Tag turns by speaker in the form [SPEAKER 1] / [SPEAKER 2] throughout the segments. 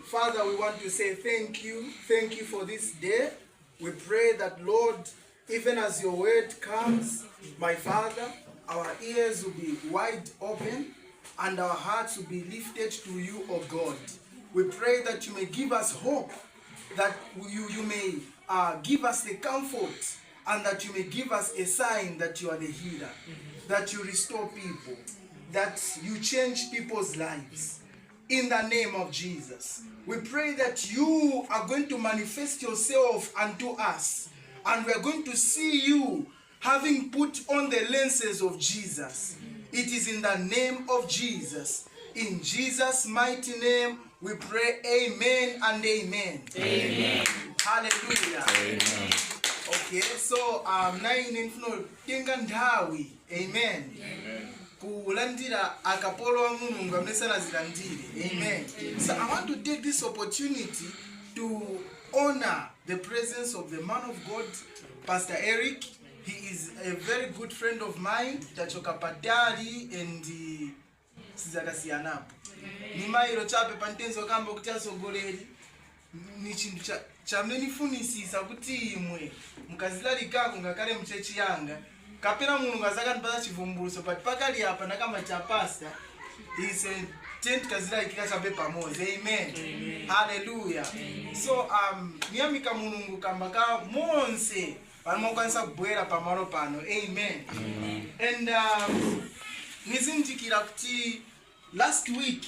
[SPEAKER 1] Father, we want to say thank you. Thank you for this day. We pray that, Lord, even as your word comes, my Father, our ears will be wide open and our hearts will be lifted to you, O God. We pray that you may give us hope, that you may give us the comfort, and that you may give us a sign that you are the healer, that you restore people, that you change people's lives. In the name of Jesus, we pray that you are going to manifest yourself unto us, and we are going to see you having put on the lenses of Jesus. It is in the name of Jesus. In Jesus' mighty name, we pray, amen and amen.
[SPEAKER 2] Amen.
[SPEAKER 1] Hallelujah.
[SPEAKER 2] Amen.
[SPEAKER 1] Okay, so ndawi. Amen. Kulandira akapolo wa Mulungu amesala zilandire. Amen. So I want to take this opportunity to honor the presence of the man of God, Pastor Eric. He is a very good friend of mine. Tachoka padari and sizakasiyanapo. Nimairo chape pantenzo kamba kutiaso goleri. Ni chintu chamenifunisisa kuti imwe mukazilali kako ngakale mchechi yanga kapena munhu ngazaka nipasa chivumbuluso but pakali apa nakama cha pastor is tent kazilali kika chape pamoja. Amen. Amen. Hallelujah. Amen. So niyamika mulungu kamba ka monse vanokwanisa kubwera pamalo pano. Amen. Amen. And nizinjikira kuti last week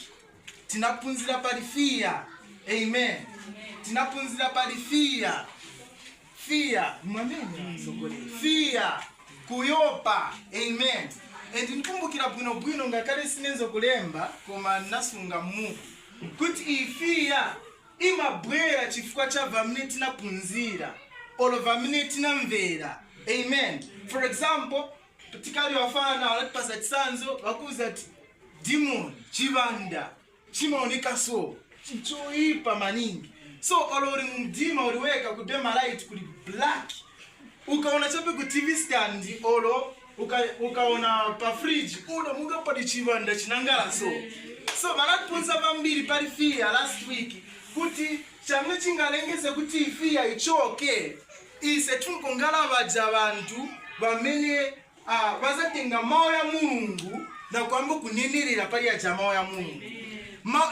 [SPEAKER 1] tinapunzira pali fear. Amen. Tinapunzira pali fear. Fear. Kuyopa. Amen. And nikumbukira bwino ngakale sinenzo kulemba koma nasunga mu. Kuti fear imabwera chifukwa cha vamene tinapunzira. Olo vamene tinamvera. Amen. For example, tikali wafana walipasa chisanzo wakuza demon, chivanda, chimaoneka so. Chichoipa maningi. So olori mdima uliweka kudema light kuli black. Ukaona chape ku TV stand olo ukaona pa fridge uno muga pali chivanda chinangala so. So vanatupunza vambiri pali fear last week kuti chamwe chingalengese kuti fear ichoke ise tunkongala vaja vantu vamene vazatenga mawu ya Mulungu na kwamba kuninirira pali ya mawu ya Mulungu.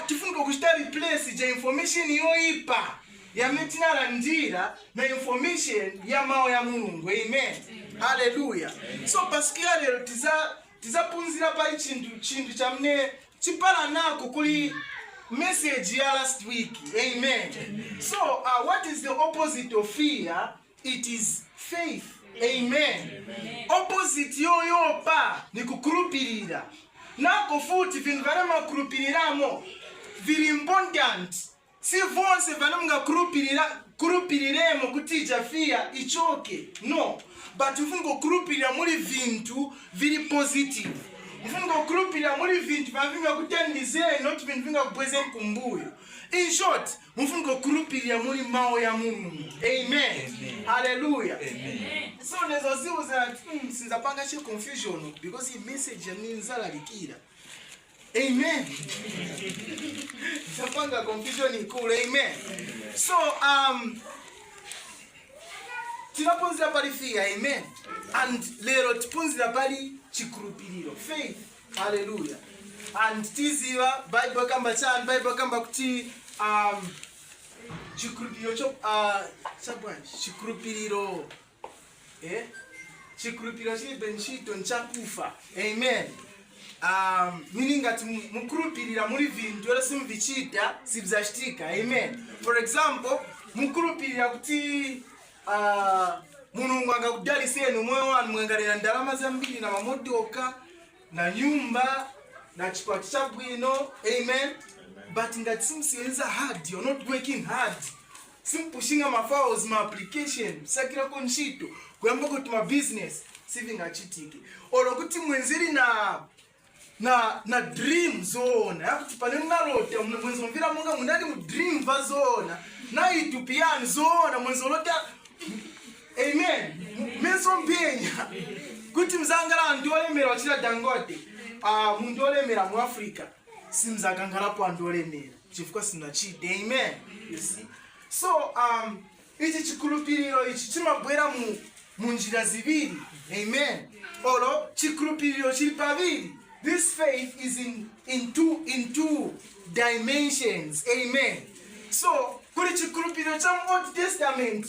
[SPEAKER 1] Tifunga kuchita replace ja information yoipa ya metinalandira na information ya mawu ya Mulungu. Amen. Hallelujah. So paskiya lero tizapunzira pali chintu chamne chipala nako kuli message ya last week. Amen. So what is the opposite of fear? It is faith. Amen. Opposite yoyopa ni kukurupirira. Nako futi vinhu vana makurupiriramo very important. Si vonse vana mga kurupiriremo kuti fear ichoke. No. But ufungo kurupirira muri vintu very positive. Ufungo kurupirira muri vintu vavinga kutendize not vinga kubweze kumbuyo. In short, ufungo kurupirira muri mawu ya Mulungu. Amen. Hallelujah. Amen. So nezo ziuza sinzapanga chi confusion because the message yaninzala likira. Amen. Zapanga confusion ikulu. Amen. So tinapunzira pali fear. Amen. And lero tipunzira pali chikurupiriro. Faith. Hallelujah. And tiziva Bible kamba kuti chikurupiriro chikurupiriro chikurupiriro chili benchito nchakufa. Amen. Meaning that mukurupirira muri vintu ora simvichita sibzashtika. Amen. For example, mukurupirira kuti Mulungu angakudaliseni moyo wanu mwengalira ndalama zambiri na mamodoka na nyumba na chikwati cha bwino. Amen. But ngati simsiyenza hard, you're not working hard. Simpushing my files, my application, sakira konchito, kuyamba kuti my business, sivinga chitiki. Olo kuti mwenziri na dream zone. Yakuti pane mnalota mwenzo mvira munga mundali mu dream vazona. Na itupiani zona mwenzo lota. Amen. Menso mpenya. Kuti mzangala ndiwalemera wachira Dangote. mundu olemera mu Africa simuzakangalapo andu olemera chifukwa sinachide. Amen. You see? So ichi chikulupiriro ichi chimabwera mu njira zibiri. Amen. Olo chikulupiriro chili pabiri. This faith is in two dimensions. Amen. So kuli chikulupiriro cha mu Old Testament,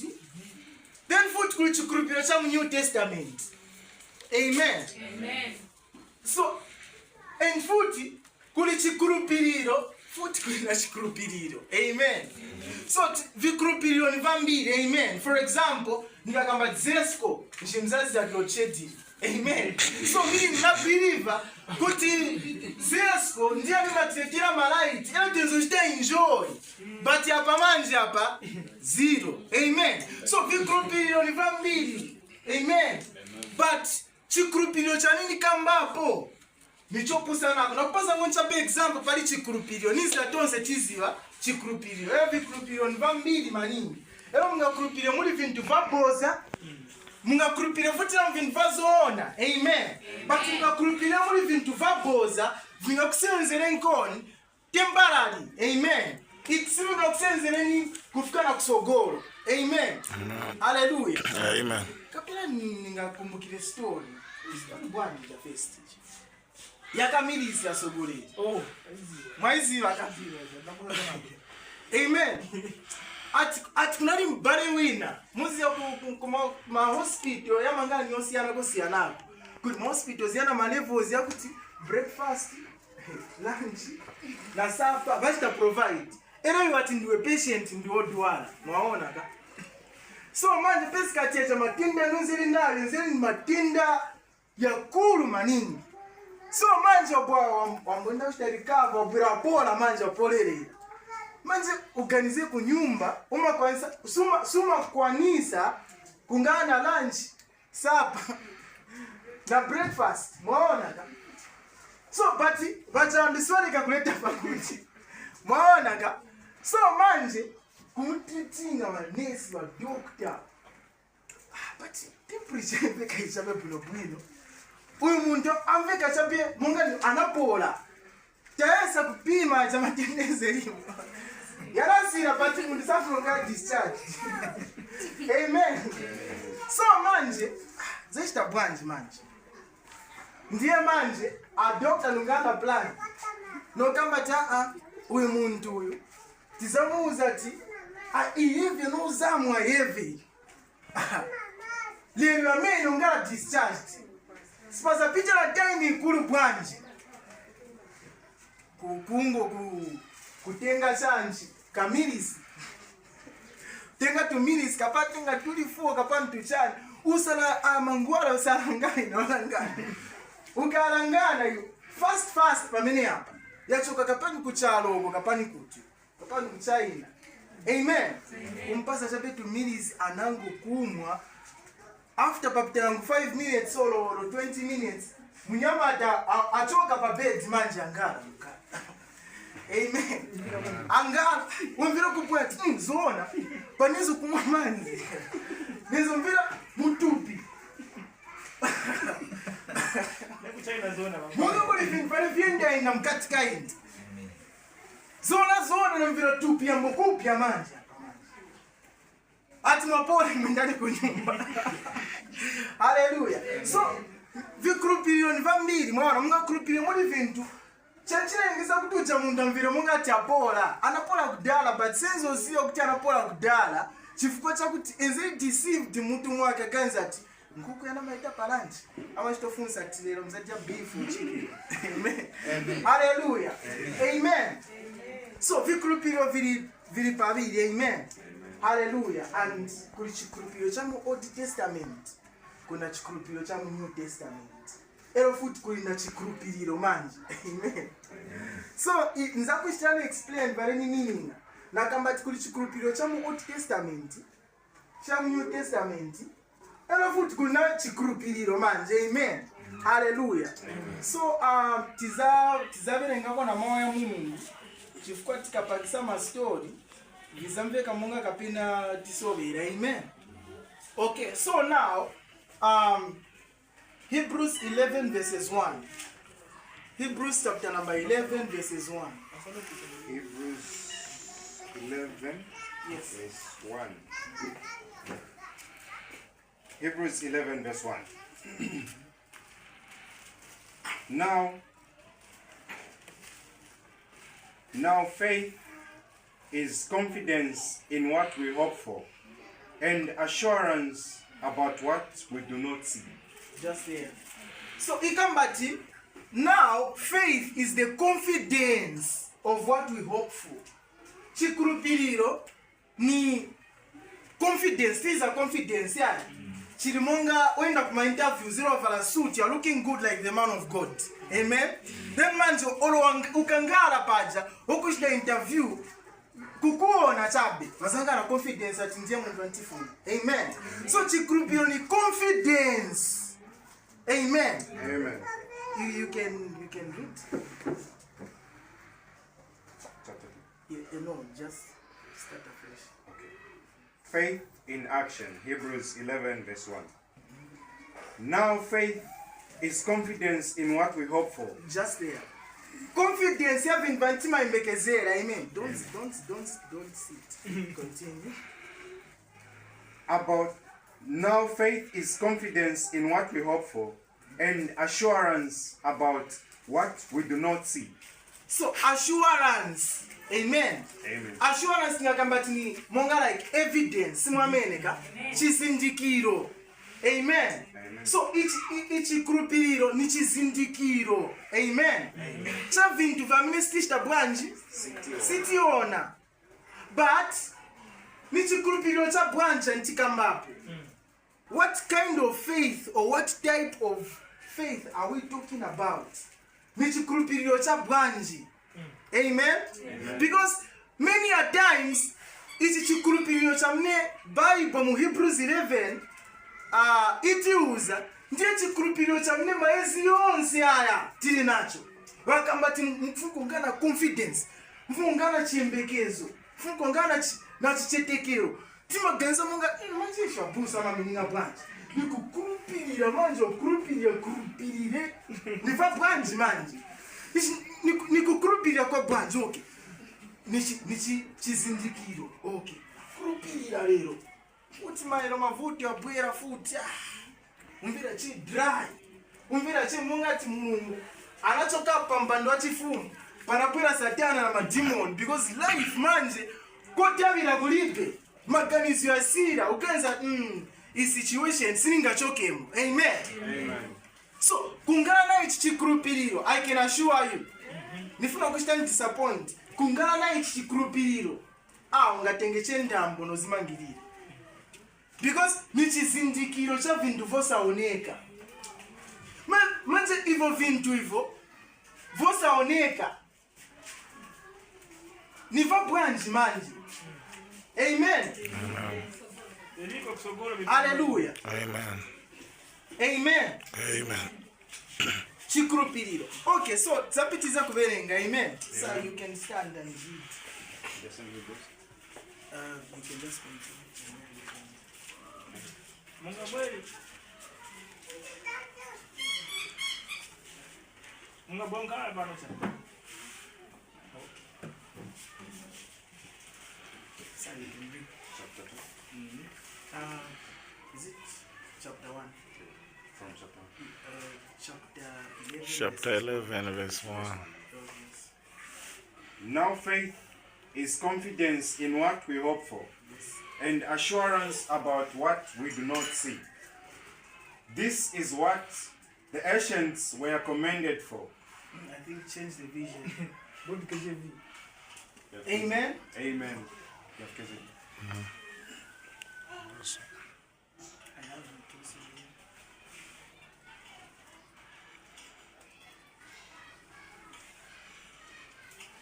[SPEAKER 1] then futhi kuli chikulupiriro cha mu New Testament. Amen.
[SPEAKER 2] Amen.
[SPEAKER 1] So and futhi kuli chikulupiriro futhi kuli na chikulupiriro. Amen. So vikulupiriro ni vambiri. Amen. For example, nikakamba Zesco nchimzazi ya Lochedi. Amen. So mimi na believer kuti Zesco ndiye animatekira malaiti ela tenzochita enjoy, but hapa manje hapa zero. Amen. So vikulupiriro ni vambiri. Amen. But chikulupiriro cha nini kambapo nichopusa nako nakupasa ngonchape example pali chikulupiriro nisa tonse tiziva chikulupiriro vikulupiriro ni vambiri maningi. Ero mungakulupirira muri vintu vaboza, mungakulupirira futhi na vintu vazoona. Amen. But mungakulupirira muri vintu vaboza vingakusenzera nkoni temporary. Amen. Itsimu ngakusenzera ni kufika na kusogoro. Amen. Hallelujah.
[SPEAKER 3] Amen.
[SPEAKER 1] Kapela ningakumbukire story bwana ya first yakamilisi asogoleni. Mwaiziva kabila. Amen. At kunali mbale wina muzi ya ma hospital ya mangani yosiyana kosiyana kuti ma hospitals yana ma levels ya kuti breakfast, lunch na supper bachita provide. Ero iwati ndiwe patient ndiwo dwala mwaona ka. So manje pesika checha matinda nuzili nali nzeli matinda ya kulu maningi. So manje wambwenda ushtarikava wabwira pola manje wapolele. Manje uganize kunyumba uma kwanisa suma kwanisa kungana lunch, supper na breakfast mwaona ka. So but ndiswali kakuleta pakuti mwaona ka. So manje kumutitinga wa nurse wa doctor. But temperature mbeka ichabe bwino. Uyu muntu amveka chabe mungani anapola. Taesa kupima cha matendeze hiyo. Yarasira pati muntu safunga discharge. Amen. So manje zeshita bwanji manje. Ndiye manje a doctor lunganga plan. No kamba cha uyu muntu uyu tizamuuza ti hivi no zamwa hivi. Lelo ameni ungala discharged. Sipaza picha la time ikulu bwanji. Kukungo kutenga chanji kamilisi. Tenga tu milis kapatenga tulifuo kapantu chani. Usala mangwala usala ngani na ngani. Ukalangana yu fast pamene hapa. Yachoka kapani kuchalo kapani kuti. Kapani kuchaina. Amen. Umpasa chape tu milis anangu kumwa. After papita 5 minutes or 20 minutes, munyama achoka pa bed manje angala. Amen. Angala, wamvira kupweta, zona, panizo kumwa manzi. Nizo mvira mutupi. Mungu kuli vinfane vyenda ina mkatika hindi. Zona na mvira tupi ya mkupi ya manje. Ati mapole mwendani kunyumba. Hallelujah. So, vikulupiriro ni vambiri. Mwana, munga kulupiriro mwini vintu. Chanchile ingisa kutuja munda mviro munga ati apola. Anapola kudala, but senzo siyo kuti anapola kudala. Chifuko cha kuti enzeli deceived mutu mwake kanza ati. Nkuku yana maita palanchi. Ama shitofunsa ati lero mzadia beef chicken. Amen. Hallelujah. Amen. So, vikulupiriro viri paviri. Amen. Hallelujah. And kuli chikulupiriro cha mu Old Testament, kuna chikulupiriro cha mu New Testament. Ero futhi kuli na chikulupiriro manje. Amen. So nzakushitana explain bare ni meaning. Na kamba kuli chikulupiriro cha mu Old Testament, cha mu New Testament. Ero futhi kuli na chikulupiriro manje. Amen. Hallelujah. So tizaverenga kwa na moyo Mungu. Chifukwa tikapakisa ma story Vizamveka munga kapina tisovera. Amen. Okay, so now Hebrews 11 verses 1. Hebrews chapter number 11 verses 1.
[SPEAKER 2] Hebrews 11
[SPEAKER 1] Yes.
[SPEAKER 2] verse 1. Hebrews 11 verse 1. Now faith is confidence in what we hope for and assurance about what we do not see.
[SPEAKER 1] Just there. So ikambati, now faith is the confidence of what we hope for. Chikurupiriro ni confidence. This is a confidence. Yeah. Chirimonga wenda kuma interview zero vala suit, you're looking good like the man of God. Amen. Then manjo olo ukangara paja ukushida interview kukuona chabe vasanga na confidence ati ndiye muntu antifuna. Amen. So chikurupiriro ni confidence. Amen.
[SPEAKER 2] Amen.
[SPEAKER 1] You can read. No, just start afresh.
[SPEAKER 2] Okay. Faith in action. Hebrews 11 verse 1. Now faith is confidence in what we hope for.
[SPEAKER 1] Just there. Confidence having bantima imbekezera. Amen. Don't sit. Continue.
[SPEAKER 2] Now faith is confidence in what we hope for and assurance about what we do not see.
[SPEAKER 1] So assurance. Amen.
[SPEAKER 2] Amen.
[SPEAKER 1] Assurance ngakambati ni monga like evidence simwameneka chizindikiro. Amen.
[SPEAKER 2] Amen.
[SPEAKER 1] So ichi kurupiriro ni chizindikiro. Amen.
[SPEAKER 2] Amen.
[SPEAKER 1] Cha vintu vamene stishta bwanji sitiona. But nichi kurupiriro cha bwanja ntikambapo. What kind of faith or what type of faith are we talking about? Nichi kurupiriro cha bwanji. Amen?
[SPEAKER 2] Amen.
[SPEAKER 1] Because many a times ichi chikurupiriro chamne Bible mu Hebrews 11 itiuza ndiye chikurupiriro chamne maezi yonse aya tili nacho. Wakambati mfungana confidence, mfungana chiyembekezo, mfungana na chichetekero. Timagenza munga manje shabusa mamininga bwanji. Nikukurupirira manje kurupirire. Nifa bwanji manje. Nikukurupirira kwa bwanji, okay. Nichi chizindikiro, okay. Kurupirira lero. Uti maero mavuti ya bwera futi. Umvira chi dry. Umvira chi mungati Mungu. Anachoka pambando wa chifumu. Panapwera satana na mademon because life manje kote avira kulipe. Maganizo ya sira ukanza i situation siningachokemo. Amen.
[SPEAKER 2] Amen.
[SPEAKER 1] So kungana na ichi chikurupiriro, I can assure you. Nifuna kushita disappoint. Kungana na ichi chikurupiriro, ungatengeche ndambo nozimangirira. Because nichizindikiro cha vintu vosaoneka. Manje ivo vintu ivo vosaoneka. Niva bwanji manje. Amen. Hallelujah.
[SPEAKER 3] Amen.
[SPEAKER 1] Amen.
[SPEAKER 3] Amen.
[SPEAKER 1] Chikurupiriro. Okay, so zapitiza kuverenga. Amen. So you can stand and read. You can just continue. So you can read. Is it chapter 1?
[SPEAKER 2] From chapter
[SPEAKER 1] Chapter 11.
[SPEAKER 3] Chapter 11, verse 1.
[SPEAKER 2] Now faith is confidence in what we hope for and assurance about what we do not see. This is what the ancients were commended for.
[SPEAKER 1] I think change the vision. Amen.
[SPEAKER 2] Amen.
[SPEAKER 1] I have the two CD.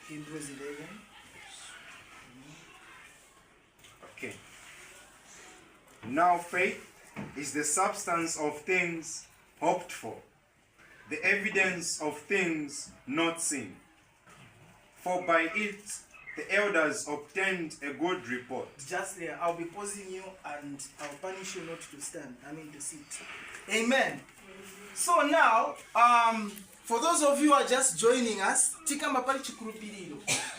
[SPEAKER 1] Hebrews 11.
[SPEAKER 2] Okay. Now faith is the substance of things hoped for, the evidence of things not seen. For by it the elders obtained a good report.
[SPEAKER 1] Just there, I'll be pausing you and I'll punish you not to stand. I mean to sit. Amen. So now, for those of you who are just joining us, tikamba pali chikulupiriro.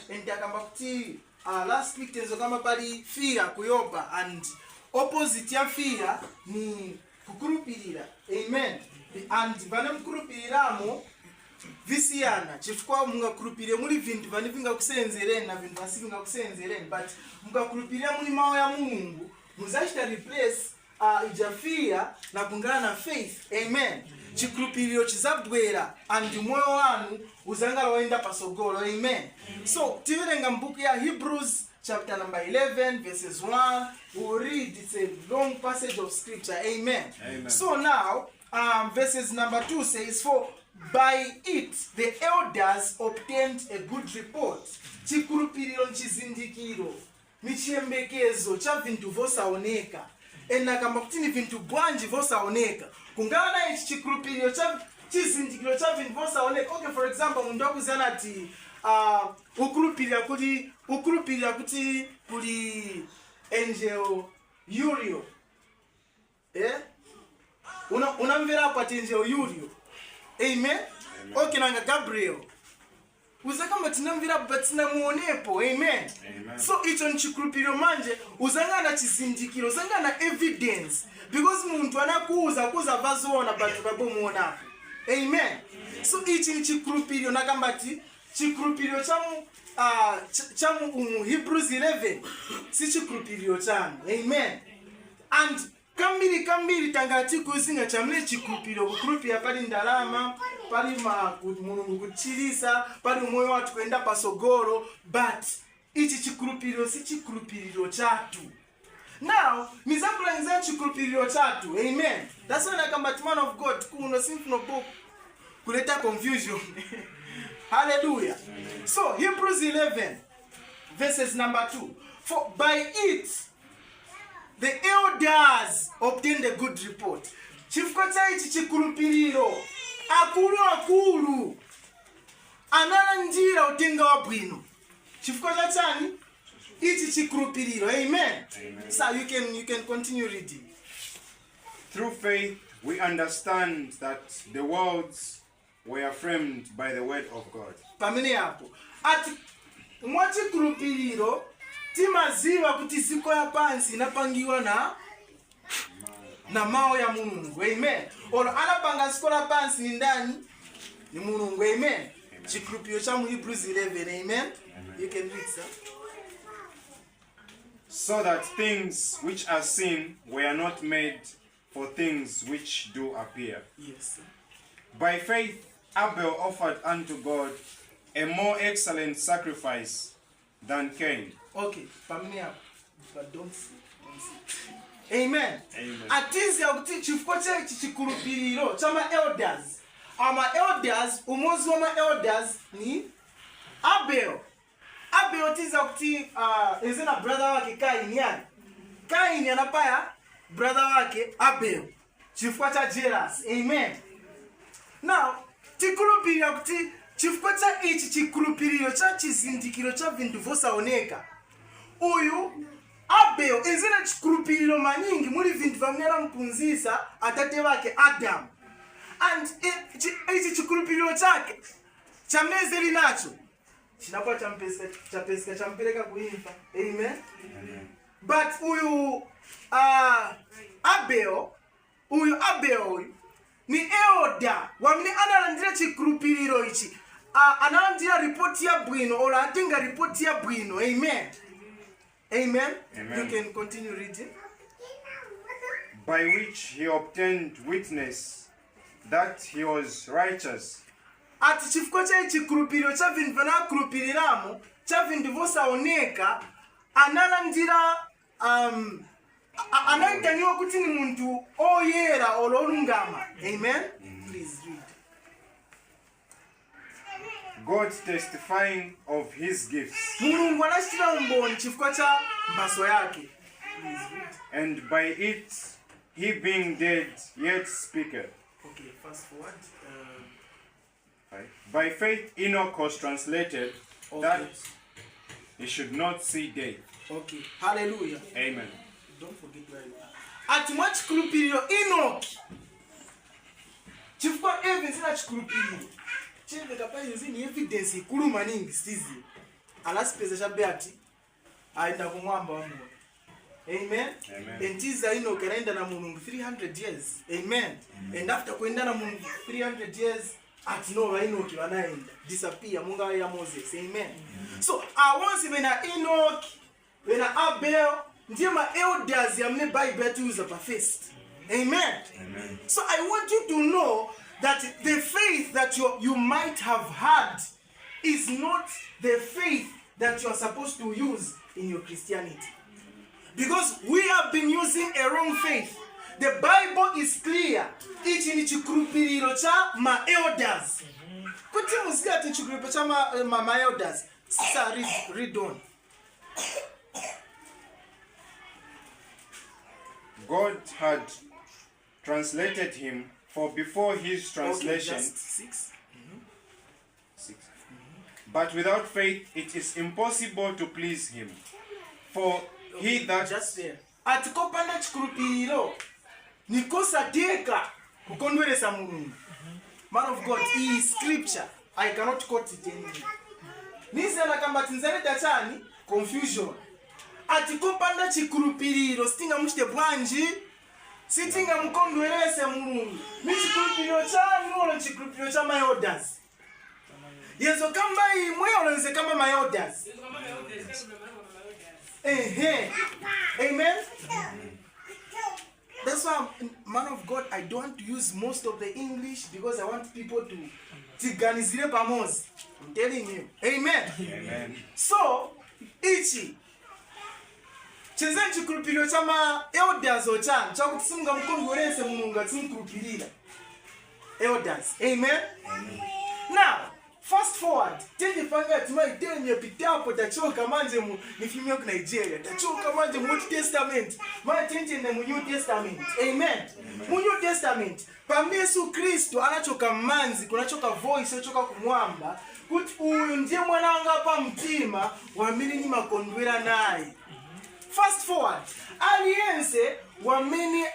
[SPEAKER 1] And takamba kuti last week tenzo kamba pali fear kuyopa, and opposite ya fear ni kukulupirira. Amen. And vana mkulupiramo visiyana chifukwa mungakulupirira muli vintu vani vingakusenzereni na vintu vasingakusenzereni, but mungakulupirira muli mawu ya Mulungu muzachita replace ija fear na kungana na faith. Amen. Chikulupiriro chizabwera and moyo wanu uzangala waenda pasogolo. Amen. So tiverenga mbuku ya Hebrews chapter number 11 verses 1. We will read. It's a long passage of scripture. Amen.
[SPEAKER 2] Amen.
[SPEAKER 1] So now verses number 2 says, for by it the elders obtained a good report. Chikulupiriro nchizindikiro michiyembekezo cha vintu vosaoneka. Ena kamba kuti ni vintu bwanji vosaoneka kungana ichi chikulupiriro cha chizindikiro cha vintu vosaoneka. Okay, for example, mundu akuzana ati ukulupirira kuti kuli angel Uriel. Unamvera apa ati angel Uriel. Amen. Okay, nanga Gabriel uzakamba tinamvira but tinamuonepo. Amen. So icho nchikulupiriro manje uzangana chizindikiro, uzangana evidence, because muntu anakuuza vazoona but ukabomuonapo. Amen. So ichi nchikulupiriro nakambati chikulupiriro chamu Hebrews 11 si chikulupiriro chanu. Amen. And kambiri tangati kuzinga chamle chikulupiriro kukulupirira pali ndalama, pali Mulungu kuchilisa, pali moyo watu kwenda pasogoro, but ichi chikulupiriro si chikulupiriro chatu. Now nizakulangiza chikulupiriro chatu. Amen. That's why nakamba man of God kuno simple book kuleta confusion. Hallelujah. So Hebrews 11 verses number 2. For by it the elders obtained a good report. Chifukwa cha ichi chikulupiriro akulu anala njira utenga wabwino. Chifukwa cha chani ichi chikulupiriro. Amen. So you can continue reading.
[SPEAKER 2] Through faith we understand that the worlds were framed by the word of God.
[SPEAKER 1] Pamene hapo ati mwachikulupiriro timaziva kuti ziko ya pansi inapangiwa na mawu ya Mulungu. Amen. Olo anapanga ziko la pansi ni ndani? Ni Mulungu. Amen. Chikulupiriro cha Hebrews 11. Amen. You can read, sir.
[SPEAKER 2] So that things which are seen were not made for things which do appear.
[SPEAKER 1] Yes, sir.
[SPEAKER 2] By faith Abel offered unto God a more excellent sacrifice than Cain.
[SPEAKER 1] Okay, familiar, but don't see. Amen. Atizi ya kuti chifukwa cha ichi chikulupiriro chama elders. Ama elders, umozi wa elders ni Abel. Abel tiza kuti ezena brother wake Kaini yani. Kaini anapaya brother wake Abel. Chifukwa cha jealous. Amen. Now, chikulupiriro kuti chifukwa cha ichi chikulupiriro cha chizindikiro cha vintu vosaoneka. Uyu Abel ezena chikulupiriro manyingi muli vintu vamnera mpunzisa atate wake Adam. And ichi chikulupiriro chake chamezeli nacho chinakuwa champesika champeleka kuimba. Amen. But uyu Abel ni elder wamne analandira chikulupiriro ichi analandira ripoti ya bwino ola atenga ripoti ya bwino. Amen. Amen. You can continue reading.
[SPEAKER 2] By which he obtained witness that he was righteous.
[SPEAKER 1] Ati chifukwa cha chikulupiriro cha vintu vanakulupiriramu cha vintu vosaoneka analandira anaitaniwa kuti ni muntu oyera ololungama. Amen. Please read.
[SPEAKER 2] God testifying of his gifts.
[SPEAKER 1] Mulungu anachitira umboni chifukwa cha mbaso yake. Please read.
[SPEAKER 2] And by it he being dead yet speaketh.
[SPEAKER 1] Okay, fast forward.
[SPEAKER 2] By faith Enoch was translated that he should not see death.
[SPEAKER 1] Okay. Hallelujah.
[SPEAKER 2] Amen.
[SPEAKER 1] Don't forget where you are. Ati mwachikulupiriro Enoch chifukwa even sina chikulupiriro cheve kapaizo zini evidence ikulu maningi sizi alasipeza chabeati aenda kumwamba wa moyo. Amen. And tiza ino kanaenda na Mulungu 300 years. Amen. And after kuenda na Mulungu 300 years at no Enoch wanaenda disappear munga ya Moses. Amen. So once when Enoch when Abel ndiye ma elders ya mne Bible to use up first. Amen. So I want you to know that the faith that you might have had is not the faith that you are supposed to use in your Christianity. Because we have been using a wrong faith. The Bible is clear. Ichi ni chikurupiriro cha ma elders. Kuti musika ti chikurupiriro cha ma elders. Sasa read on.
[SPEAKER 2] God had translated him, for before his translation,
[SPEAKER 1] just 6.
[SPEAKER 2] 6. But without faith it is impossible to please him. For he that
[SPEAKER 1] just there. Atikopanda chikurupiriro nikosa deka kukondweresa Mulungu. Man of God, he is scripture. I cannot quote it anymore. Nizela kamba tinzaleta chani confusion. Atikopanda chikurupiriro stinga muchite bwanji sitinga mukondwerese Mulungu. Mi chikurupiriro chanu olo chikurupiriro cha my elders. Yezo kamba imwe olo nze kamba my elders. Amen. That's why, man of God, I don't want to use most of the English because I want people to tiganizire pamoja. I'm telling you. Amen. So, ichi chezeni chikurupiriro chama elders ochan chakuti simunga mukongorese Mulungu atsimkurupirira elders. Amen. Now, fast forward, tendifanga timaitenye pitapo tachoka manje mu nifimyo ku Nigeria, tachoka manje mu Old Testament, maitenje mu New Testament. Amen. Mu New Testament, pambi Yesu Kristo anachoka manzi, kunachoka voice ochoka kumwamba, kuti uyu ndiye mwana wanga pa mtima, wamini ni makondwera naye. Fast forward, aliyense wamini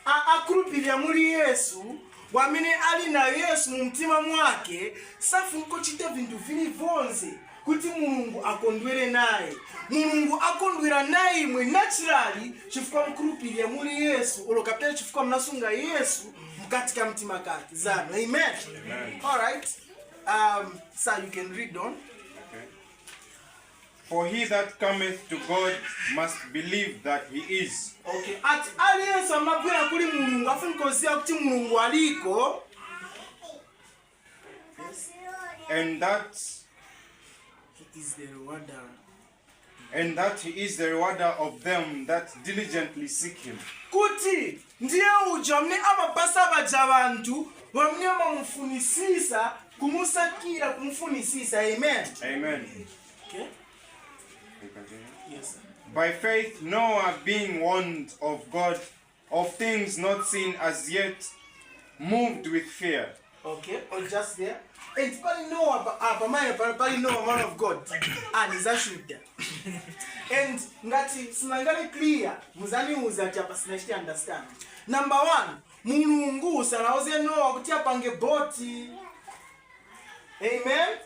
[SPEAKER 1] akurupirira muri Yesu, wamene ali na Yesu mu mtima mwake, safu nko chita vintu vili vonse kuti Mulungu akondwere naye. Mulungu akondwera naye imwe naturally chifukwa mkurupirira muri Yesu, olokapita chifukwa mnasunga Yesu mkatika mtima kake zanu. Amen. All right. So you can read on.
[SPEAKER 2] For he that cometh to God must believe that he is.
[SPEAKER 1] Okay. At aliyense amabwera kuli Mulungu afunkozia kuti Mulungu aliko. Yes.
[SPEAKER 2] And that
[SPEAKER 1] He is the rewarder.
[SPEAKER 2] And that he is the rewarder of them that diligently seek him.
[SPEAKER 1] Kuti ndiye uja mne amapasa baja bantu wamne amamfunisisa kumusakira kumfunisisa. Amen. Okay. Yes, sir.
[SPEAKER 2] By faith Noah, being warned of God of things not seen as yet, moved with fear.
[SPEAKER 1] Okay, or just there. And pali Noah pali Noah, man of God. And is a shooter. And ngati sinangale clear, muzani uzati apa sinashti understand. Number 1, Mulungu sanaoze Noah kuti apange boti. Amen.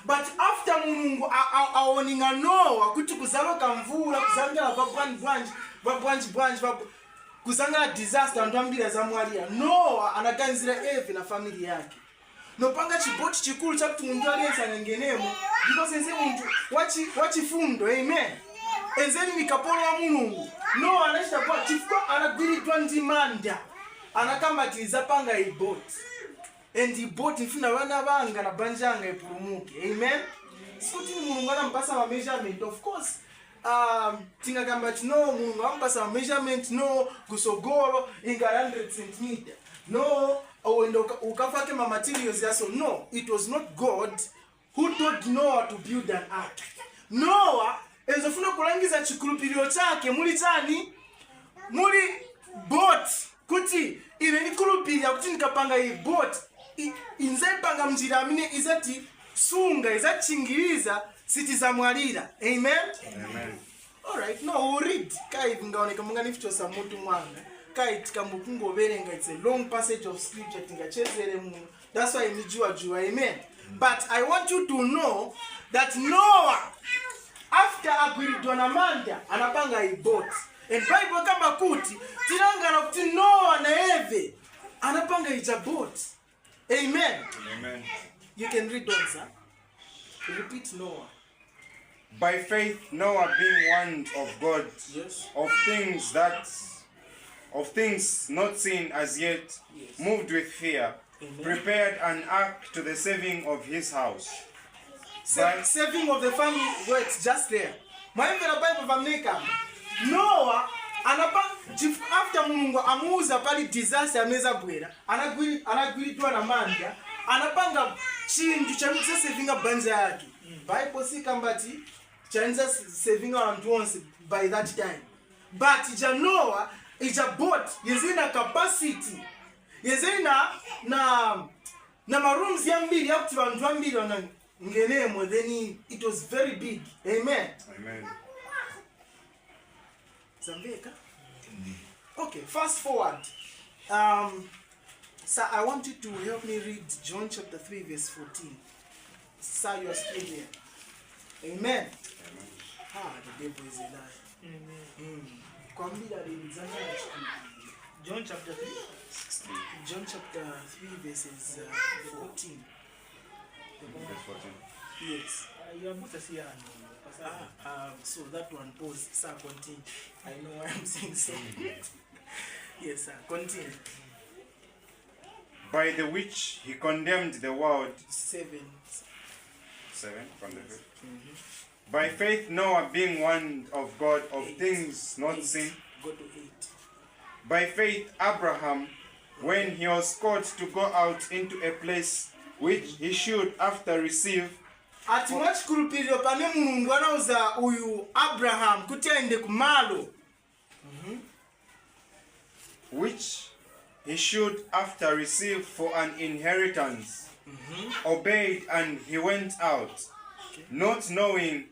[SPEAKER 1] But after Mulungu aoninga Noah kuti kuzaloka mvula, kuzangala branch, kuzangala disaster ndambira za mwalia, Noah anaganzira Eve na family yake. Nopanga chiboti chikulu chakuti mundu aliyense anengenemo, because enze muntu wachifundo. Amen. Enzeni mikapolo wa Mulungu. Noah anashita kwa chifukwa anagwiridwa ndi manda, anakamatiza panga iboti. And the boat ifuna wana banga na banjanga ipurumuke. Amen. Sikuti Mulungu anampasa ma measurement. Of course, tinga kamba no Mulungu anampasa ma measurement no kusogolo inga 100 cm. No, when ukafake ma materials yaso. No, it was not God who told Noah to build an ark. Noah ezofuna kulangiza chikurupiriro chake muli chani? Muli boat. Kuti ibe nikurupirira kuti nikapanga i boat. Inzepanga mjira amine izati sunga izati chingiriza siti za mwalira. Amen. Alright, no, we'll read. Kai ngaoneka munga nifichosa mutu mwanga. Kai tikamukungo berenga, it's a long passage of scripture. Tinga chezere That's why nijua jua. Amen. But I want you to know that Noah, after agwiridwa na manda, anapanga a boat. And Bible kama kuti tirangana kuti Noah na Eve anapanga ija boat. Amen.
[SPEAKER 2] Amen.
[SPEAKER 1] You can read on, sir. Repeat Noah.
[SPEAKER 2] By faith, Noah, being warned of God,
[SPEAKER 1] Yes.
[SPEAKER 2] of things not seen as yet,
[SPEAKER 1] Yes.
[SPEAKER 2] moved with fear,
[SPEAKER 1] Amen.
[SPEAKER 2] prepared an ark to the saving of his house. By-
[SPEAKER 1] Saving of the family works just there. Mwaimvera Bible vamneka. Noah after Mungu amuuza pali disaster ameza bwera, anagwiridwa na manda, anapanga chintu chanza savinga banja yake. Bible sikambati chanza savinga wantu onse by that time. But ija Noah ija boat yezina capacity, yezina na marooms yambili ya kuti vantu vambili wana ngenemo, then it was very big. Amen.
[SPEAKER 2] Amen.
[SPEAKER 1] Zambeka? Okay, fast forward. Sir, I want you to help me read John chapter 3 verse 14. Sir, you are still there. Amen. Ah, the devil is a lie.
[SPEAKER 3] John chapter 3.
[SPEAKER 1] John chapter 3 verses 14.
[SPEAKER 2] Verse 14.
[SPEAKER 1] Yes.
[SPEAKER 3] You are supposed to see her.
[SPEAKER 1] So that one pause. Sir, continue. I know why I'm saying so. Yes, sir. Continue.
[SPEAKER 2] By the which he condemned the world.
[SPEAKER 1] 7.
[SPEAKER 2] 7 from the fifth. By faith, Noah, being warned of God of
[SPEAKER 1] 8.
[SPEAKER 2] things not
[SPEAKER 1] 8.
[SPEAKER 2] seen.
[SPEAKER 1] Go to 8.
[SPEAKER 2] By faith, Abraham, when he was called to go out into a place which he should after receive,
[SPEAKER 1] Ati mwachikulupiriro pane Mulungu anauza uyu Abraham kuti aende kumalo.
[SPEAKER 2] which he should after receive for an inheritance, obeyed, and he went out, not knowing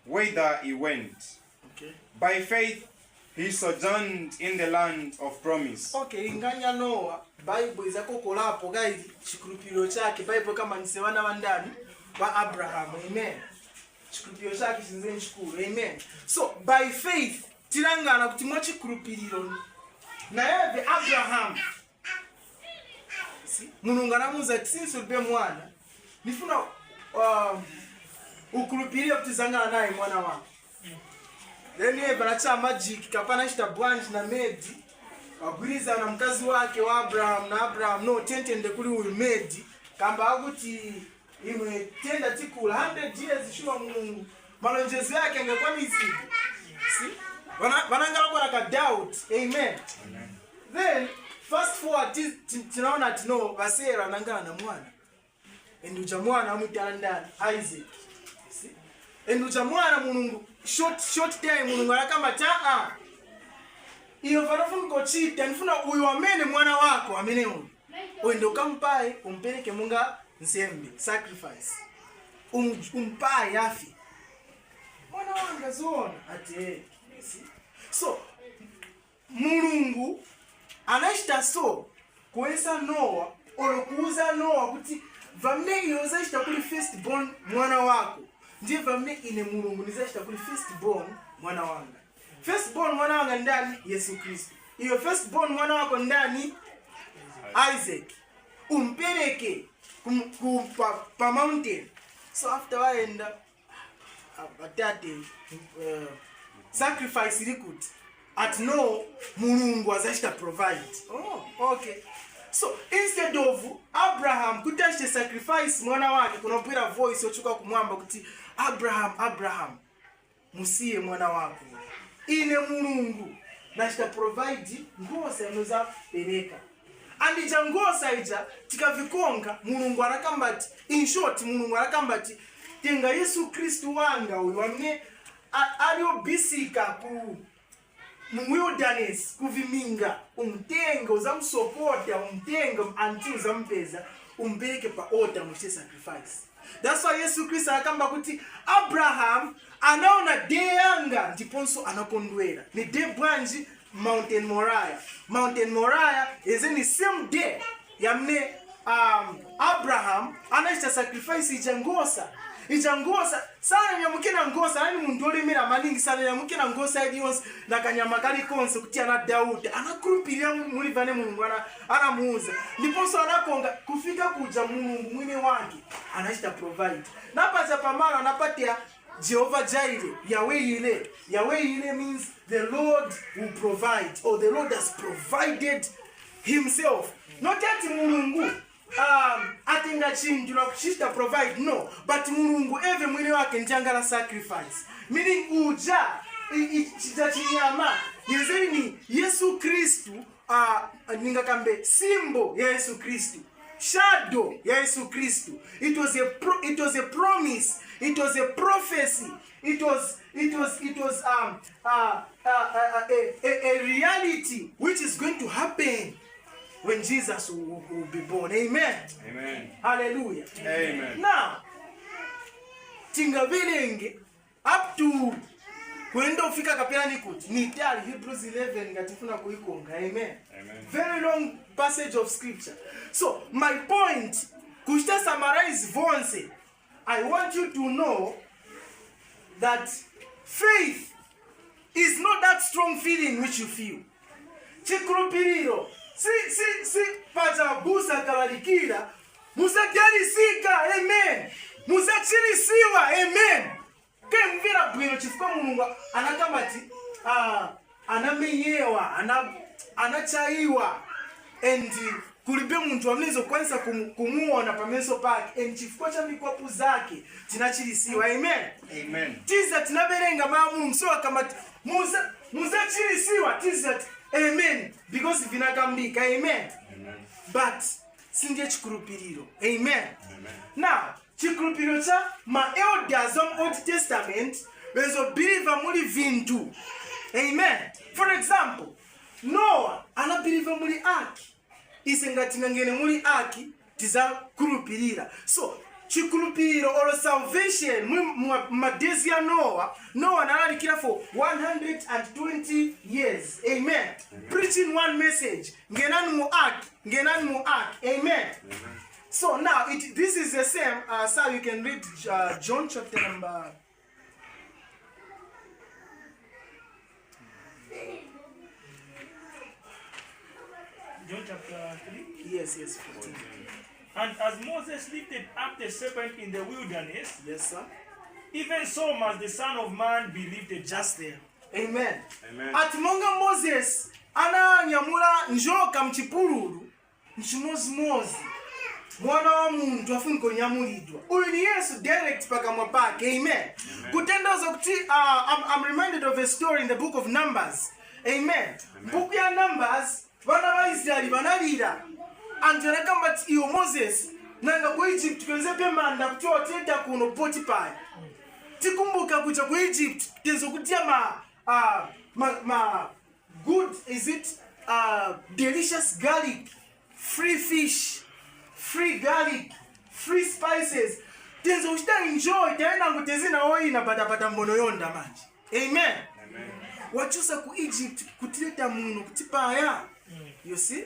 [SPEAKER 2] whither he went.
[SPEAKER 1] Okay.
[SPEAKER 2] By faith, he sojourned in the land of promise.
[SPEAKER 1] Okay, inganya Noah, Bible izakokolapo guys, chikulupiriro chake, Bible kama nisewana wandani wa Abraham. Amen. Chikulupiriro chake chinzeni chikuru. Amen. So, by faith, tirangana kuti mwachikulupiriro na yeve Abraham. See? Mulungu anamuuza kuti since ulibe mwana, nifuna ukulupirire kuti zangana naye mwana wako. Then Eva anacha magic kapana shita branch na Medi wagwiriza na mkazi wake wa Abraham na Abraham no tentende kuli uyu Medi kamba akuti imwe tenda tikula 100 years shuwa Mungu malonjezo yake angekuwa misi. See? Wanangala kwa ka doubt. Amen. Then fast forward tunaona ati no Basera anangala na mwana. Enduja mwana amutala ndani Isaac. See? Enduja mwana Mulungu short time Mulungu anakamba taa. Iyo vanafuna kochita nifuna uyu amene mwana wako amene uyu. Uende ukampaye umpeleke munga nsembe sacrifice. Umpaye afi. Mwana wanga zona ati so Mulungu anashita so kuesa Noah olokuuza Noah kuti vamne yozashita kuli first born mwana wako. Ndiye vamne ine Mulungu nizashita kuli first born mwana wanga. First born mwana wanga ndani Yesu Kristo. Iyo first born mwana wako ndani Isaac. Umpeleke pa mountain. So after waenda atate sacrifice liquid at no Mulungu azashita provide. Oh, okay. So instead of Abraham kutashite sacrifice mwana wake kunapira voice yochuka kumwamba kuti Abraham musiye mwana wako. Ine Mulungu nashita provide ngosa inoza pereka. Andija ngosa ija tikavikonga Mulungu arakambati in short Mulungu arakambati tenga Yesu Kristo wanga uyu wamne aliyobisika ku wilderness kuviminga umtenga uzamsopota umtenga until uzampeza umbeke pa altar mushe sacrifice. That's why Yesu Kristo akamba kuti Abraham anaona day yanga ndiponso anakondwera. Ni day branch Mountain Moriah is in the same day yamne Abraham anachita sacrifice ichangosa sana nyamukina ngosa yani mundu olemera maningi sana nyamukina ngosa iliyonse nakanyama kali konse kuti ana Daudi anakulupirira mulivane Mulungu anamuuza ndiponso anakonga kufika kuja Mulungu mwine wake anachita provide napacha pamalo anapatia Jehovah Jireh, Yahweh ile means the Lord will provide, or the Lord has provided himself. Not that Mulungu atenga chintu na kuchita provide, no, but Mulungu eve mwini wake njangala sacrifice. Meaning uja chinyama yezeli ni Yesu Kristu, ningakambe symbol ya Yesu Kristu, shadow ya Yesu Kristu. It was a promise. It was a prophecy. It was a reality which is going to happen when Jesus will be born. Amen.
[SPEAKER 2] Amen.
[SPEAKER 1] Hallelujah.
[SPEAKER 2] Amen.
[SPEAKER 1] Now, tingabilenge up to kwenda ufika kapela nikuti ni tayari Hebrews 11 ngatifuna kuikonga. Amen.
[SPEAKER 2] Amen.
[SPEAKER 1] Very long passage of scripture. So my point kushta summarize vonse, I want you to know that faith is not that strong feeling which you feel. Chikulupiriro si pacha busa kalalikira musakyarisika. Amen. Musachirisiwa. Amen. Kemvira bwino chifukwa Mulungu anakamati anamenyewa anachaiwa and kulibe muntu wamnezo kwanza kumuona pameso pake and chifukwa cha mikwapu zake tinachirisiwa. Amen.
[SPEAKER 2] Amen.
[SPEAKER 1] Tiza tinaberenga mamu msoa kamati musachirisiwa tiza. Amen. Because vinakambika. Amen.
[SPEAKER 2] Amen.
[SPEAKER 1] But sinje chikulupiriro. Amen.
[SPEAKER 2] Amen.
[SPEAKER 1] Now chikulupiriro cha ma elders of Old Testament bezo believer muli vintu. Amen. For example, Noah anabeliever muli ark. Isengatinga ngene muli ark tiza kulupirira. So chikulupiriro or salvation madezi ya Noah nalalikira for 120 years. Amen. Preaching one message. Ngenani mu ark. Amen. So now this is the same. So you can read John chapter number.
[SPEAKER 3] John chapter 3.
[SPEAKER 1] Yes, 14.
[SPEAKER 3] And as Moses lifted up the serpent in the wilderness,
[SPEAKER 1] Yes, sir.
[SPEAKER 3] even so must the Son of Man be lifted.
[SPEAKER 1] Just there. Amen.
[SPEAKER 2] Amen.
[SPEAKER 1] At monga Moses ananyamula njoka mchipululu mchimozimozi mwana wa muntu afuniko nyamulidwa. Uyu ni Yesu direct pakamwa pake. Amen. Kutendoza kuti I'm reminded of a story in the book of Numbers. Amen. Book ya Numbers vana va Israeli vanalira anjana kamba iyo Moses nanga ku Egypt kwenze pemanda kuti otenda kuno Potiphar. Tikumbuka kuja ku Egypt tenzo kutia ma good, is it delicious garlic, free fish, free garlic, free spices. Tenzo ushita enjoy tena ngutezina oina badabada mbono yonda manje. Amen.
[SPEAKER 2] Amen.
[SPEAKER 1] Wachusa ku Egypt kutileta muno kutipaya. You see?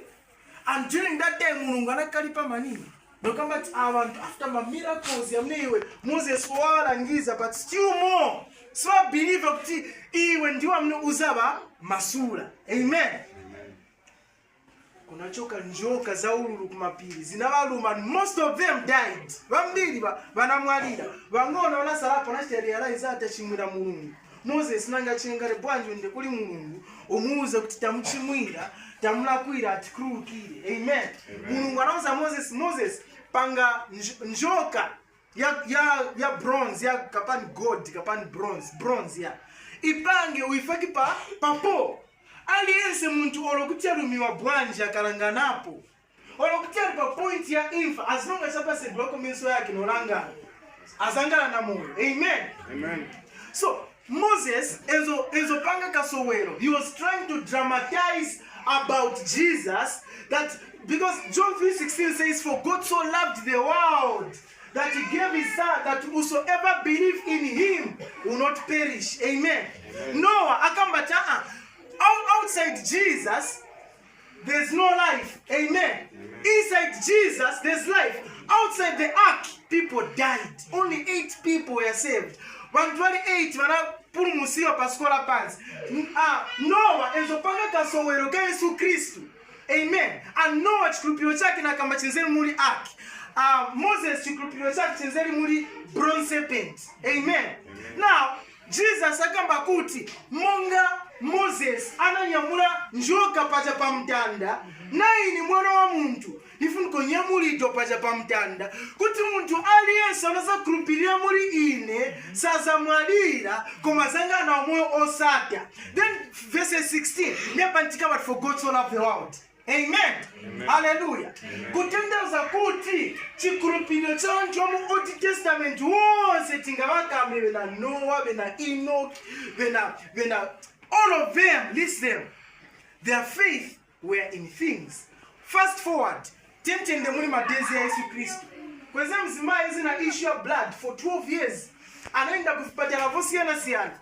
[SPEAKER 1] And during that time Mulungu anakalipa manini. Nokamba abantu after my miracles yamnewe Moses wala ngiza but still more. So I believe kuti iwe ndiwa mno uzaba masura. Amen. Kunachoka njoka za ululu kumapili zinabaluma, most of them died. Bambili banamwalira bangona ona salapo na realize ata chimwira Mulungu. Moses nanga chingale bwanju nde kuli Mulungu omuuza kuti tamuchimwira tamulakwira atikulukire. Amen. Mulungu anauza Moses panga njoka ya bronze ya kapani gold kapani bronze ya ipange uifaki papo aliyense muntu olokutia lumiwa bwanja kalanganapo olokutia pa point ya infa as long as apa se bloko menso yake nolanga azangala na moyo. Amen.
[SPEAKER 2] Amen.
[SPEAKER 1] So Moses enzo panga kasowero, he was trying to dramatize about Jesus, that because John 3:16 says, for God so loved the world that he gave his son, that whosoever believe in him will not perish. Amen. Noah akambata outside Jesus there's no life. Amen. Inside Jesus, there's life. Outside the ark, people died. Only 8 people were saved. 128 vanapulumusiwa pasikola pansi. Noah enzopanga kasowero ka Yesu Kristu. Amen. And Noah chikulupiro chake nakamba chenzeri muli ark. Moses chikulupiro chake chenzeri muli bronze serpent. Amen. Now, Jesus akamba kuti monga Moses ananyamula njoka paja pa mtanda, nayi ni mwana wa muntu nifuniko nyamulidwa paja pa mtanda, kuti muntu aliyense anaza kulupirira muri ine saza mwalira koma zanga na moyo osata. Then verse 16, never think about for God so loved the world. Amen. Hallelujah. Kutendaza kuti chikulupiriro chantu mu Old Testament wose tingabakambe bena Noah, bena Enoch, bena all of them, listen, their faith were in things. Fast forward, 10 the muli madezi ya Yesu Kristo. Kwa zemu zimaya zina issue of blood for 12 years. Anaenda kuzipatia navosiana siyana.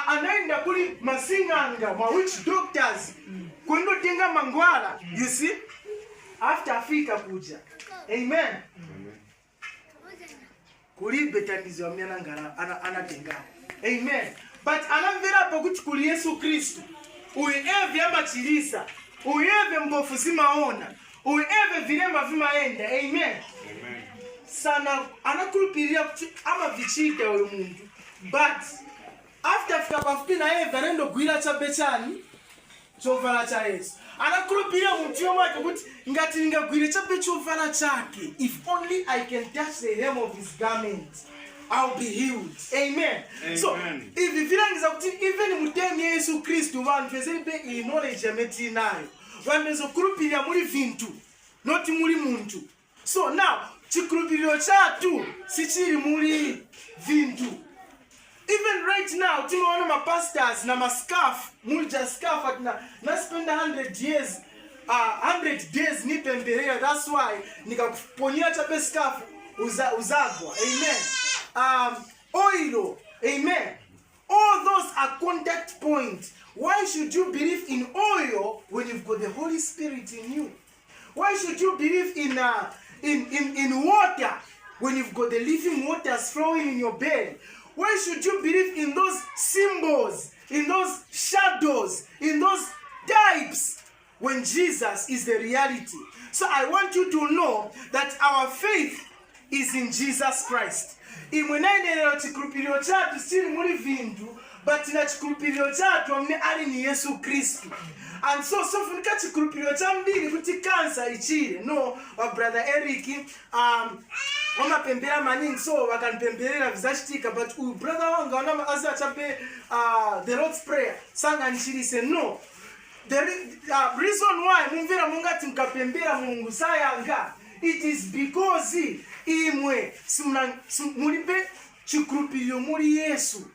[SPEAKER 1] Anaenda kuli masinganga, ma witch doctors. Kwendo tenga mangwala, you see? After Afrika kuja. Amen. Kuli betandizi wa miana ngara, anatenga. Amen. But anamvera pokuti kuli Yesu Kristu. Uyevi amachilisa. Uyevi mbofu zimaona. Uyevi vilema vimaenda. Amen. Sana anakulupiria ama vichite uyu mundu. But after fika pafupi na Eva nendo gwira cha bechani chovala cha Yesu. Anakulupiria mutio mwake kuti ngati ningagwire cha bechovala chake. If only I can touch the hem of his garment, I'll be healed. Amen. So, if you feel like even mutemi Yesu Kristu vanhu vezeribe iyi knowledge yameti nayo. Vanhu vezokurupirira muri vintu, not muri muntu. So now, chikurupiriro chatu sichiri muri vintu. Even right now, timeona ma pastors na ma scarf, muri just scarf at na spend 100 years, 100 days ni pemberera. That's why nikakuponya chape scarf uzagwa. Amen. Oil. Amen. All those are contact points. Why should you believe in oil when you've got the Holy Spirit in you? Why should you believe in water when you've got the living waters flowing in your belly? Why should you believe in those symbols, in those shadows, in those types when Jesus is the reality? So I want you to know that our faith is in Jesus Christ. Imwenaendelea chikulupiriro chatu siri muri vindu, but na chikulupiriro chatu amne ali ni Yesu Kristu. And so funika chikulupiriro cha mbili kuti cancer ichire. No, brother Eric, pembera maningi so wakanipemberera vizachitika, but brother wanga wana aza chape the Lord's Prayer sanga nchirise. No. The reason why mumvera mungati mkapembera Mungu sayanga, it is because imwe mulibe chikulupiriro muri Yesu.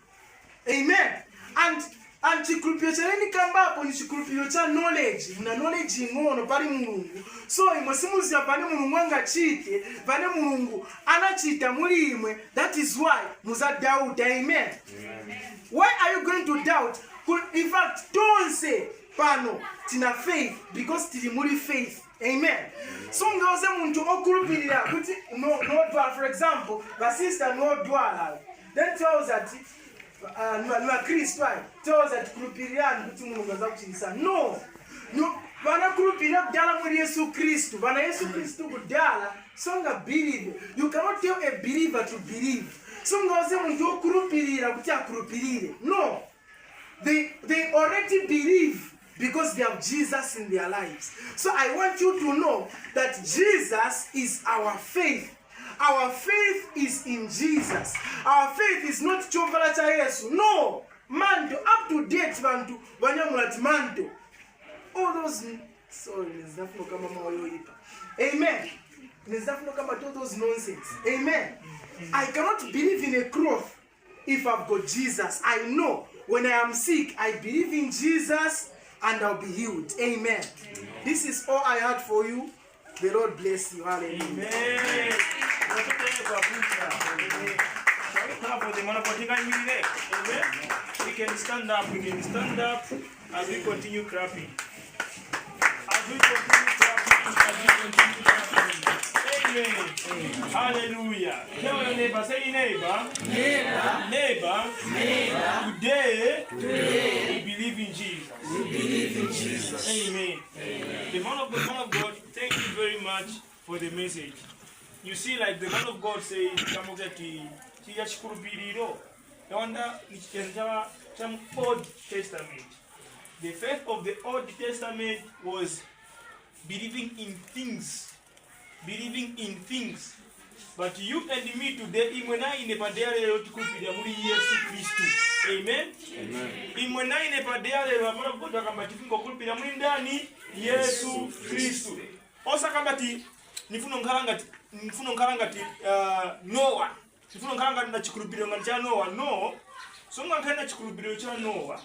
[SPEAKER 1] Amen. And chikulupiriro chaleni kambapo ni chikulupiriro cha knowledge. Muna knowledge ngono pali Mulungu. So imwe simuzia pane Mulungu anga chite, pane Mulungu anachita muri imwe. That is why muza doubt. Amen. Why are you going to doubt? In fact, don't say pano tina faith because tili muri faith. Amen. So ngaze muntu okulupirira kuti no dwala, for example, my sister no dwala. Then tells that no Christ right. Tells that kulupirira kuti Mulungu azakuchisa. No. Vana kulupirira kudala muri Yesu Kristu. Vana Yesu Kristu kudala songa believe. You cannot tell a believer to believe. So ngaze muntu okulupirira kuti akulupirire. No. They already believe because they have Jesus in their lives. So I want you to know that Jesus is our faith. Our faith is in Jesus. Our faith is not chovala cha Yesu. No. Manto, up to date manto. Vanyamulat manto. All those, sorry, amen. All those nonsense. Amen. I cannot believe in a cloth if I've got Jesus. I know when I am sick, I believe in Jesus and I'll be healed. Amen. This is all I had for you. The Lord bless you. Hallelujah.
[SPEAKER 3] Amen. We can stand up. We can stand up as we continue clapping. Amen. Hallelujah. Tell your neighbor, say neighbor. Neighbor. Today, we believe in Jesus. Amen. The man of God, thank you very much for the message. You see, like the man of God says, Old Testament. The faith of the Old Testament was believing in things. But you and me today, imwena inepadea lero tukupidia muri Yesu Kristu. Amen. Imwena inepadea lero amana kutoka kama tifingo kupidia muri ndani Yesu Kristu. Osa kama ti nifuno nkarangati Noah. Nifuno nkarangati na chikulupiro ngati Noah. No. So ngakana chikulupiro cha Noah.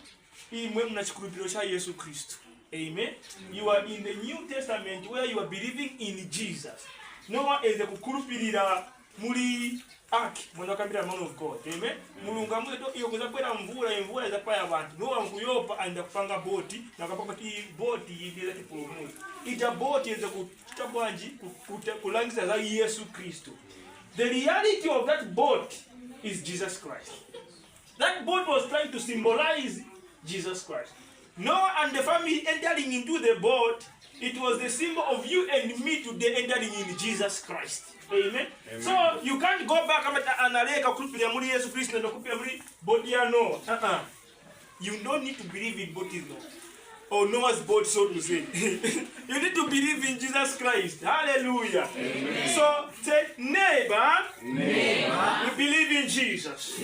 [SPEAKER 3] Imwe mna chikulupiro cha Yesu Kristu. Amen. You are in the New Testament where you are believing in Jesus. Noah is a kukurupirira muri ark. Mwana kambira man of God. Amen. Mulunga mweto iyo kuzakwera mvula izapaya abantu. Noah nkuyopa anda kupanga boti na kapaka ti boti yidira tipolomu. Ita boti is a kutabwanji kulangiza za Yesu Kristo. The reality of that boat is Jesus Christ. That boat was trying to symbolize Jesus Christ. Noah and the family entering into the boat, it was the symbol of you and me today entering in Jesus Christ. Amen. So you can't go back and aleka kupira muri Yesu Kristo na kupira muri boat ya Noah. You don't need to believe in boat is Noah. Or Noah's boat, so to say. You need to believe in Jesus Christ. Hallelujah. Amen. So say, neighbor, we believe in Jesus.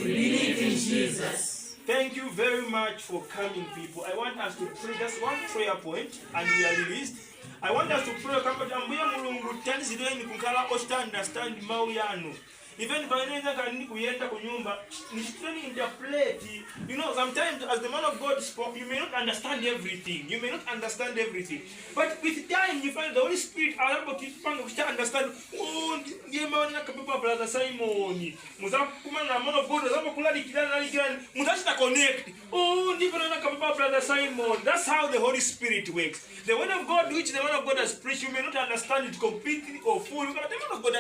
[SPEAKER 3] Thank you very much for coming, people. I want us to pray just one prayer point and we are released. I want us to pray. Understand Mauyano. Even if I interpret, you know, sometimes as the man of God spoke, you may not understand everything. But with time, you find the Holy Spirit are able to understand. Oh, brother Simon, man of God, connect. Oh, brother Simon. That's how the Holy Spirit works. The word of God, which the man of God has preached, you may not understand it completely or fully. But the man of God,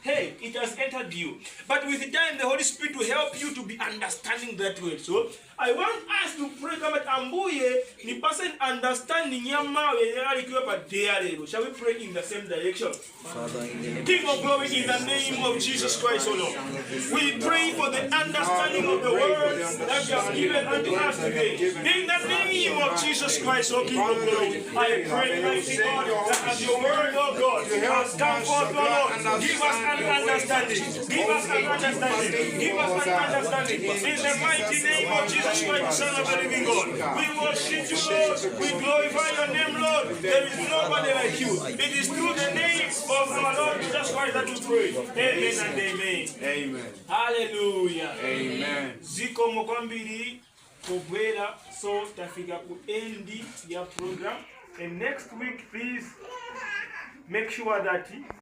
[SPEAKER 3] hey, it has entered you. But with time, the Holy Spirit will help you to be understanding that word. So I want us to pray about ambuye ni person understanding yamawe yalikiwa pa dearelo. Shall we pray in the same direction? Father, King of glory, in the name of Jesus Christ, O Lord, we pray for the understanding of the words that you have given unto us today. In the name of Jesus Christ, O King of glory, I pray, mighty God, that as your word, O God, has come forth, O Lord, give us an understanding. Give us an understanding. Give us an understanding. In the mighty name of Jesus Christ, Son of the living God, we worship you, Lord. We glorify your name, Lord. There is nobody like you. It is through the name of our Lord Jesus Christ that we pray. Amen and amen.
[SPEAKER 2] Amen.
[SPEAKER 3] Hallelujah.
[SPEAKER 2] Amen.
[SPEAKER 3] Ziko mokwambiri kubwera, so tafika ku endi ya program. And next week, please make sure that